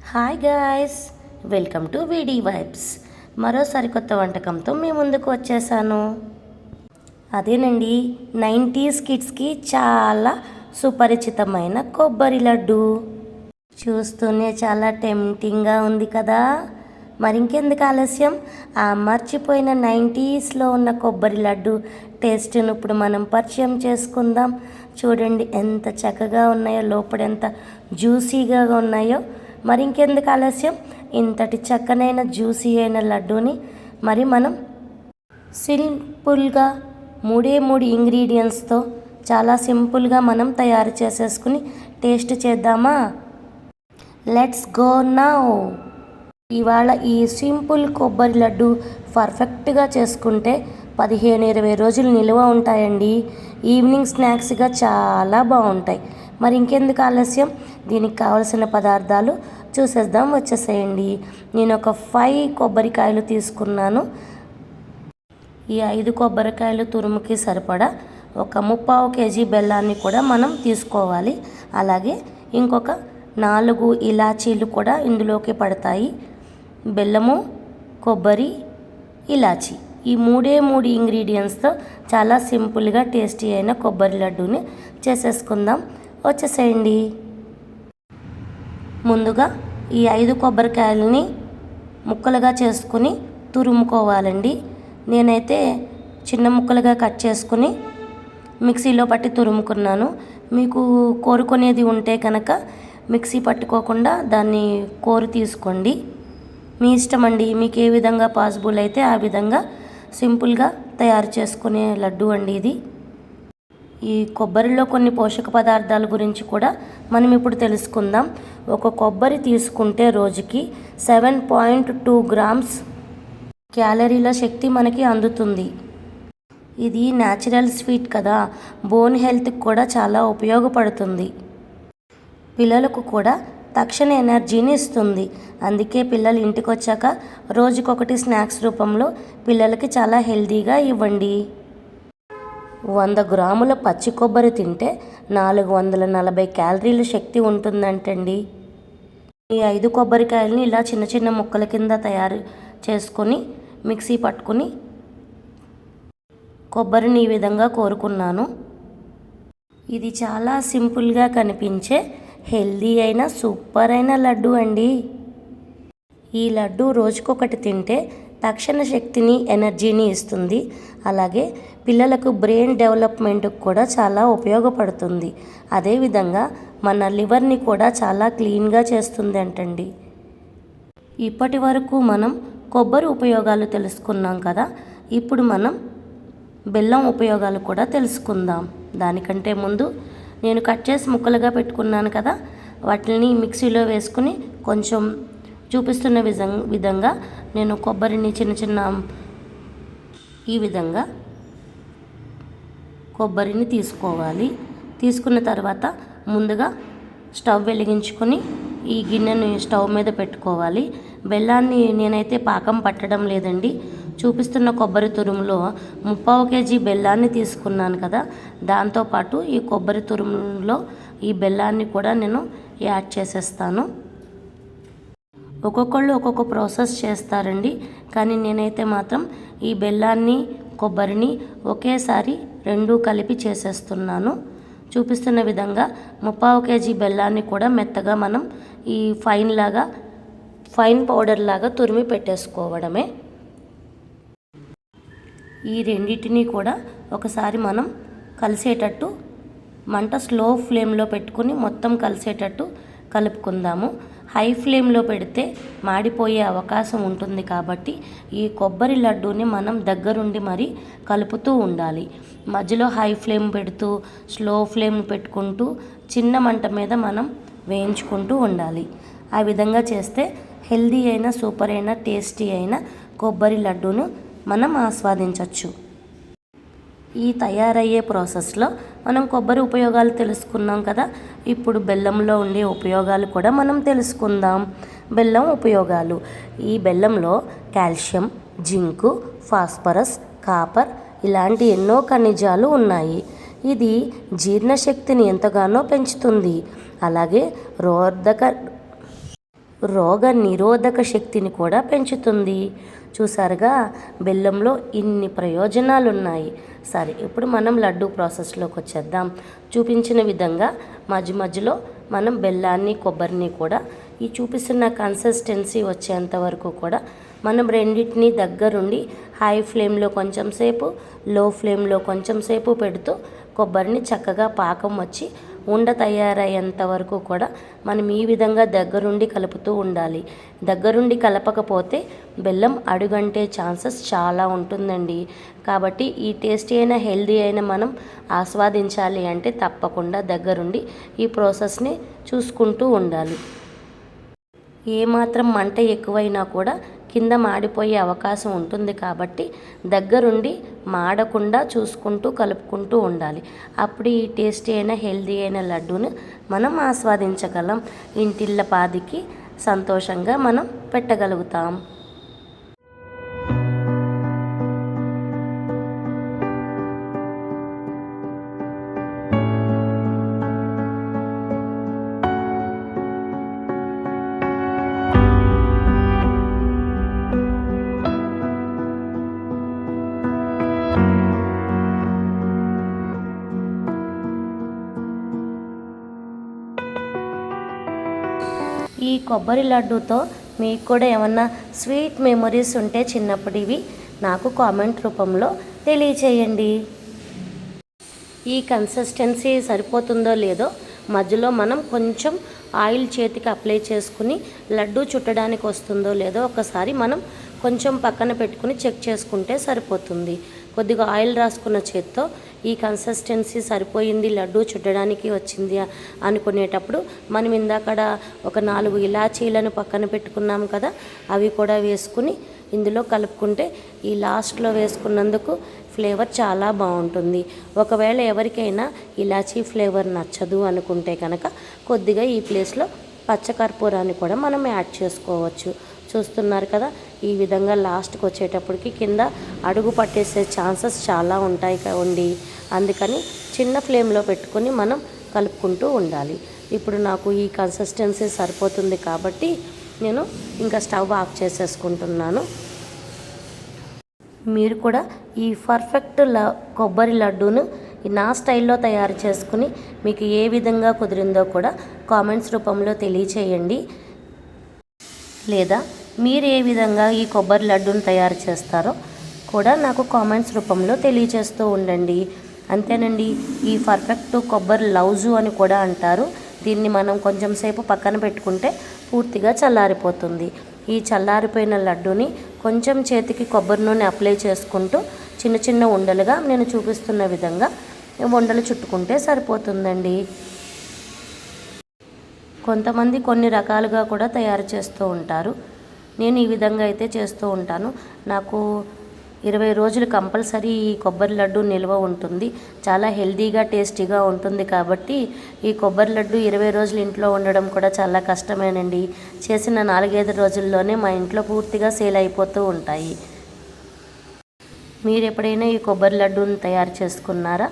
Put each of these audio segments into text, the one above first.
Hi guys, welcome to వీడి vibes. మరో సరికొత్త వంటకంతో మీ ముందుకు వచ్చేసాను. అదేనండి, 90s కిడ్స్కి చాలా సుపరిచితమైన కొబ్బరి లడ్డు. చూస్తూనే చాలా టెంప్టింగ్గా ఉంది కదా. మరి ఇంకెందుకు ఆలస్యం, ఆ మర్చిపోయిన 90స్లో ఉన్న కొబ్బరి లడ్డు టేస్ట్ను ఇప్పుడు మనం పరిచయం చేసుకుందాం. చూడండి ఎంత చక్కగా ఉన్నాయో, లోపల ఎంత జ్యూసీగా ఉన్నాయో. మరి ఇంకెందుకు ఆలస్యం, ఇంతటి చక్కనైన జ్యూసీ అయిన లడ్డూని మరి మనం సింపుల్గా మూడు ఇంగ్రీడియంట్స్తో చాలా సింపుల్గా మనం తయారు చేసేసుకుని టేస్ట్ చేద్దామా? Let's go now. ఇవాళ ఈ సింపుల్ కొబ్బరి లడ్డు పర్ఫెక్ట్గా చేసుకుంటే 15-20 రోజులు నిల్వ ఉంటాయండి. ఈవినింగ్ స్నాక్స్గా చాలా బాగుంటాయి. మరి ఇంకెందుకు ఆలస్యం, దీనికి కావలసిన పదార్థాలు చూసేద్దాం, వచ్చేసేయండి. నేను ఒక 5 కొబ్బరికాయలు తీసుకున్నాను. ఈ 5 కొబ్బరికాయలు తురుముకి సరిపడా ఒక 3/4 కేజీ బెల్లాన్ని కూడా మనం తీసుకోవాలి. అలాగే ఇంకొక 4 ఇలాచీలు కూడా ఇందులోకి పడతాయి. బెల్లము, కొబ్బరి, ఇలాచీ, ఈ మూడు ఇంగ్రీడియంట్స్తో చాలా సింపుల్గా టేస్టీ అయిన కొబ్బరి లడ్డూని చేసేసుకుందాం, వచ్చేసేయండి. ముందుగా ఈ 5 కొబ్బరికాయలని ముక్కలుగా చేసుకుని తురుముకోవాలండి. నేనైతే చిన్న ముక్కలుగా కట్ చేసుకుని మిక్సీలో పట్టి తురుముకున్నాను. మీకు కోరుకునేది ఉంటే కనుక మిక్సీ పట్టుకోకుండా దాన్ని కోరి తీసుకోండి, మీ ఇష్టం అండి. మీకు ఏ విధంగా పాసిబుల్ అయితే ఆ విధంగా సింపుల్గా తయారు చేసుకునే లడ్డు అండి ఇది. ఈ కొబ్బరిలో కొన్ని పోషక పదార్థాల గురించి కూడా మనం ఇప్పుడు తెలుసుకుందాం. ఒక కొబ్బరి తీసుకుంటే రోజుకి 7.2 గ్రామ్స్ క్యాలరీల శక్తి మనకి అందుతుంది. ఇది న్యాచురల్ స్వీట్ కదా, బోన్ హెల్త్కి కూడా చాలా ఉపయోగపడుతుంది. పిల్లలకు కూడా తక్షణ ఎనర్జీని ఇస్తుంది. అందుకే పిల్లలు ఇంటికి వచ్చాక రోజుకొకటి స్నాక్స్ రూపంలో పిల్లలకి చాలా హెల్తీగా ఇవ్వండి. 100 గ్రాముల పచ్చి కొబ్బరి తింటే 440 క్యాలరీల శక్తి ఉంటుందంటండి. ఈ 5 కొబ్బరికాయలని ఇలా చిన్న చిన్న ముక్కల కింద తయారు చేసుకొని మిక్సీ పట్టుకుని కొబ్బరిని ఈ విధంగా కోరుకున్నాను. ఇది చాలా సింపుల్గా కనిపించే హెల్దీ అయిన సూపర్ అయిన లడ్డు అండి. ఈ లడ్డు రోజుకొకటి తింటే తక్షణ శక్తిని, ఎనర్జీని ఇస్తుంది. అలాగే పిల్లలకు బ్రెయిన్ డెవలప్మెంట్కి కూడా చాలా ఉపయోగపడుతుంది. అదేవిధంగా మన లివర్ని కూడా చాలా క్లీన్గా చేస్తుంది అంటండి. ఇప్పటి వరకు మనం కొబ్బరి ఉపయోగాలు తెలుసుకున్నాం కదా, ఇప్పుడు మనం బెల్లం ఉపయోగాలు కూడా తెలుసుకుందాం. దానికంటే ముందు నేను కట్ చేసి ముక్కలుగా పెట్టుకున్నాను కదా, వాటిని మిక్సీలో వేసుకుని కొంచెం చూపిస్తున్న విధంగా నేను కొబ్బరిని చిన్న ఈ విధంగా కొబ్బరిని తీసుకోవాలి. తీసుకున్న తర్వాత ముందుగా స్టవ్ వెలిగించుకొని ఈ గిన్నెను స్టవ్ మీద పెట్టుకోవాలి. బెల్లాన్ని నేనైతే పాకం పట్టడం లేదండి. చూపిస్తున్న కొబ్బరి తురుములో 3/4 కేజీ బెల్లాన్ని తీసుకున్నాను కదా, దాంతోపాటు ఈ కొబ్బరి తురుములో ఈ బెల్లాన్ని కూడా నేను యాడ్ చేసేస్తాను. ఒక్కొక్కళ్ళు ఒక్కొక్క ప్రాసెస్ చేస్తారండి, కానీ నేనైతే మాత్రం ఈ బెల్లాన్ని, కొబ్బరిని ఒకేసారి 2 కలిపి చేసేస్తున్నాను. చూపిస్తున్న విధంగా 3/4 కేజీ బెల్లాన్ని కూడా మెత్తగా మనం ఈ ఫైన్ పౌడర్ లాగా తురిమి పెట్టేసుకోవడమే. ఈ రెండింటినీ కూడా ఒకసారి మనం కలిసేటట్టు మంట స్లో ఫ్లేమ్లో పెట్టుకుని మొత్తం కలిసేటట్టు కలుపుకుందాము. హై ఫ్లేమ్లో పెడితే మాడిపోయే అవకాశం ఉంటుంది కాబట్టి ఈ కొబ్బరి లడ్డూని మనం దగ్గరుండి మరి కలుపుతూ ఉండాలి. మధ్యలో హై ఫ్లేమ్ పెడుతూ స్లో ఫ్లేమ్ పెట్టుకుంటూ చిన్న మంట మీద మనం వేయించుకుంటూ ఉండాలి. ఆ విధంగా చేస్తే హెల్దీ అయిన, సూపర్ అయిన, టేస్టీ అయిన కొబ్బరి లడ్డూను మనం ఆస్వాదించవచ్చు. ఈ తయారయ్యే ప్రాసెస్లో మనం కొబ్బరి ఉపయోగాలు తెలుసుకున్నాం కదా, ఇప్పుడు బెల్లంలో ఉండే ఉపయోగాలు కూడా మనం తెలుసుకుందాం. బెల్లం ఉపయోగాలు: ఈ బెల్లంలో కాల్షియం, జింకు, ఫాస్ఫరస్, కాపర్ ఇలాంటి ఎన్నో ఖనిజాలు ఉన్నాయి. ఇది జీర్ణశక్తిని ఎంతగానో పెంచుతుంది. అలాగే రోగ నిరోధక శక్తిని కూడా పెంచుతుంది. చూసారుగా బెల్లంలో ఇన్ని ప్రయోజనాలు ఉన్నాయి. సరే, ఇప్పుడు మనం లడ్డు ప్రాసెస్లోకి వచ్చేద్దాం. చూపించిన విధంగా మధ్య మధ్యలో మనం బెల్లాన్ని కొబ్బరిని కూడా ఈ చూపిస్తున్న కన్సిస్టెన్సీ వచ్చేంత వరకు కూడా మనం రెండింటినీ దగ్గరుండి హై ఫ్లేమ్లో కొంచెం సేపు, లో ఫ్లేమ్లో కొంచెం సేపు పెడుతూ కొబ్బరిని చక్కగా పాకం వచ్చి ఉండ తయారయ్యేంత వరకు కూడా మనం ఈ విధంగా దగ్గరుండి కలుపుతూ ఉండాలి. దగ్గరుండి కలపకపోతే బెల్లం అడుగంటే ఛాన్సెస్ చాలా ఉంటుందండి. కాబట్టి ఈ టేస్టీ అయిన హెల్దీ అయిన మనం ఆస్వాదించాలి అంటే తప్పకుండా దగ్గరుండి ఈ ప్రాసెస్ని చూసుకుంటూ ఉండాలి. ఏమాత్రం మంట ఎక్కువైనా కూడా కింద మాడిపోయే అవకాశం ఉంటుంది. కాబట్టి దగ్గరుండి మాడకుండా చూసుకుంటూ కలుపుకుంటూ ఉండాలి. అప్పుడు ఈ టేస్టీ అయిన హెల్దీ అయిన లడ్డూను మనం ఆస్వాదించగలం. ఇంటిల్లపాదికి సంతోషంగా మనం పెట్టగలుగుతాం. ఈ కొబ్బరి లడ్డూతో మీకు కూడా ఏమన్నా స్వీట్ మెమొరీస్ ఉంటే చిన్నప్పటివి నాకు కామెంట్ రూపంలో తెలియచేయండి. ఈ కన్సిస్టెన్సీ సరిపోతుందో లేదో మధ్యలో మనం కొంచెం ఆయిల్ చేతికి అప్లై చేసుకుని లడ్డూ చుట్టడానికి వస్తుందో లేదో ఒకసారి మనం కొంచెం పక్కన పెట్టుకుని చెక్ చేసుకుంటే సరిపోతుంది. కొద్దిగా ఆయిల్ రాసుకున్న చేత్తో ఈ కన్సిస్టెన్సీ సరిపోయింది, లడ్డూ చుట్టడానికి వచ్చింది అనుకునేటప్పుడు మనం ఇందాకడ ఒక 4 ఇలాచీలను పక్కన పెట్టుకున్నాం కదా, అవి కూడా వేసుకుని ఇందులో కలుపుకుంటే ఈ లాస్ట్లో వేసుకున్నందుకు ఫ్లేవర్ చాలా బాగుంటుంది. ఒకవేళ ఎవరికైనా ఇలాచీ ఫ్లేవర్ నచ్చదు అనుకుంటే కనుక కొద్దిగా ఈ ప్లేస్లో పచ్చకర్పూరాన్ని కూడా మనం యాడ్ చేసుకోవచ్చు. చూస్తున్నారు కదా, ఈ విధంగా లాస్ట్కి వచ్చేటప్పటికి కింద అడుగు పట్టేసే ఛాన్సెస్ చాలా ఉంటాయి కదండి. అందుకని చిన్న ఫ్లేమ్లో పెట్టుకొని మనం కలుపుకుంటూ ఉండాలి. ఇప్పుడు నాకు ఈ కన్సిస్టెన్సీ సరిపోతుంది కాబట్టి నేను ఇంకా స్టవ్ ఆఫ్ చేసేసుకుంటున్నాను. మీరు కూడా ఈ పర్ఫెక్ట్ కొబ్బరి లడ్డూను నా స్టైల్లో తయారు చేసుకుని మీకు ఏ విధంగా కుదిరిందో కూడా కామెంట్స్ రూపంలో తెలియచేయండి. లేదా మీరు ఏ విధంగా ఈ కొబ్బరి లడ్డూను తయారు చేస్తారో కూడా నాకు కామెంట్స్ రూపంలో తెలియచేస్తూ ఉండండి. అంతేనండి, ఈ పర్ఫెక్ట్ కొబ్బరి లౌజు అని కూడా అంటారు. దీన్ని మనం కొంచెం సేపు పక్కన పెట్టుకుంటే పూర్తిగా చల్లారిపోతుంది. ఈ చల్లారిపోయిన లడ్డూని కొంచెం చేతికి కొబ్బరి నూనె అప్లై చేసుకుంటూ చిన్న చిన్న ఉండలుగా నేను చూపిస్తున్న విధంగా ఉండలు చుట్టుకుంటే సరిపోతుందండి. కొంతమంది కొన్ని రకాలుగా కూడా తయారు చేస్తూ ఉంటారు. నేను ఈ విధంగా అయితే చేస్తూ ఉంటాను. నాకు 20 రోజులు కంపల్సరీ ఈ కొబ్బరి లడ్డు నిల్వ ఉంటుంది. చాలా హెల్తీగా టేస్టీగా ఉంటుంది. కాబట్టి ఈ కొబ్బరి లడ్డు 20 రోజులు ఇంట్లో ఉండడం కూడా చాలా కష్టమేనండి. చేసిన 4-5 రోజుల్లోనే మా ఇంట్లో పూర్తిగా సేల్ అయిపోతూ ఉంటాయి. మీరు ఎప్పుడైనా ఈ కొబ్బరి లడ్డూని తయారు చేసుకున్నారా?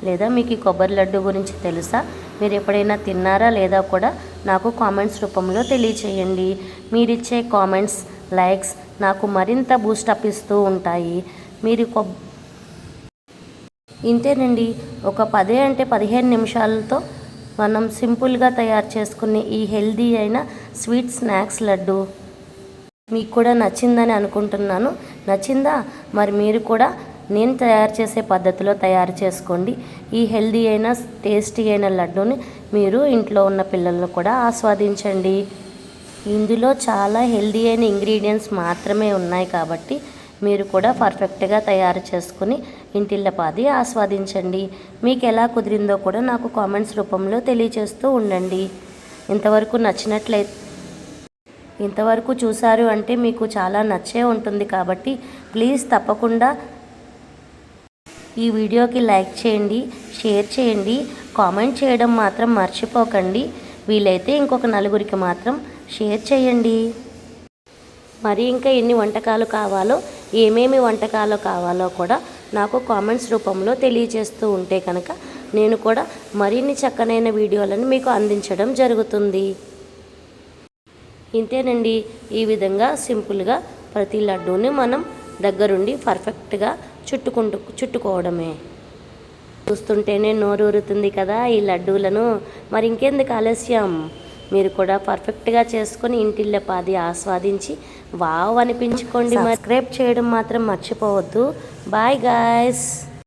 లేదా మీకు ఈ కొబ్బరి లడ్డు గురించి తెలుసా? మీరు ఎప్పుడైనా తిన్నారా లేదా కూడా నాకు కామెంట్స్ రూపంలో తెలియచేయండి. మీరిచ్చే కామెంట్స్, లైక్స్ నాకు మరింత బూస్టప్ ఇస్తూ ఉంటాయి. మీరు ఇంతేనండి, ఒక 10-15 నిమిషాలతో మనం సింపుల్గా తయారు చేసుకునే ఈ హెల్దీ అయిన స్వీట్ స్నాక్స్ లడ్డు మీకు కూడా నచ్చిందని అనుకుంటున్నాను. నచ్చిందా? మరి మీరు కూడా నేను తయారు చేసే పద్ధతిలో తయారు చేసుకోండి. ఈ హెల్దీ అయిన టేస్టీ అయిన లడ్డూని మీరు ఇంట్లో ఉన్న పిల్లలను కూడా ఆస్వాదించండి. ఇందులో చాలా హెల్దీ అయిన ఇంగ్రీడియంట్స్ మాత్రమే ఉన్నాయి కాబట్టి మీరు కూడా పర్ఫెక్ట్గా తయారు చేసుకుని ఇంటిల్లపాది ఆస్వాదించండి. మీకు ఎలా కుదిరిందో కూడా నాకు కామెంట్స్ రూపంలో తెలియజేస్తూ ఉండండి. ఇంతవరకు చూసారు అంటే మీకు చాలా నచ్చే ఉంటుంది. కాబట్టి ప్లీజ్ తప్పకుండా ఈ వీడియోకి లైక్ చేయండి, షేర్ చేయండి, కామెంట్ చేయడం మాత్రం మర్చిపోకండి. వీలైతే ఇంకొక 4 మాత్రం షేర్ చేయండి. మరి ఇంకా ఎన్ని వంటకాలు కావాలో, ఏమేమి వంటకాలు కావాలో కూడా నాకు కామెంట్స్ రూపంలో తెలియజేస్తూ ఉంటే కనుక నేను కూడా మరిన్ని చక్కనైన వీడియోలను మీకు అందించడం జరుగుతుంది. ఇంతేనండి. ఈ విధంగా సింపుల్గా ప్రతి లడ్డూని మనం దగ్గరుండి పర్ఫెక్ట్గా చుట్టుకోవడమే. చూస్తుంటేనే నోరూరుతుంది కదా ఈ లడ్డూలను. మరి ఇంకెందుకు ఆలస్యం, మీరు కూడా పర్ఫెక్ట్గా చేసుకొని ఇంటిల్లపాది ఆస్వాదించి వావ్ అనిపించుకోండి. సబ్స్క్రైబ్ చేయడం మాత్రం మర్చిపోవద్దు. Bye guys.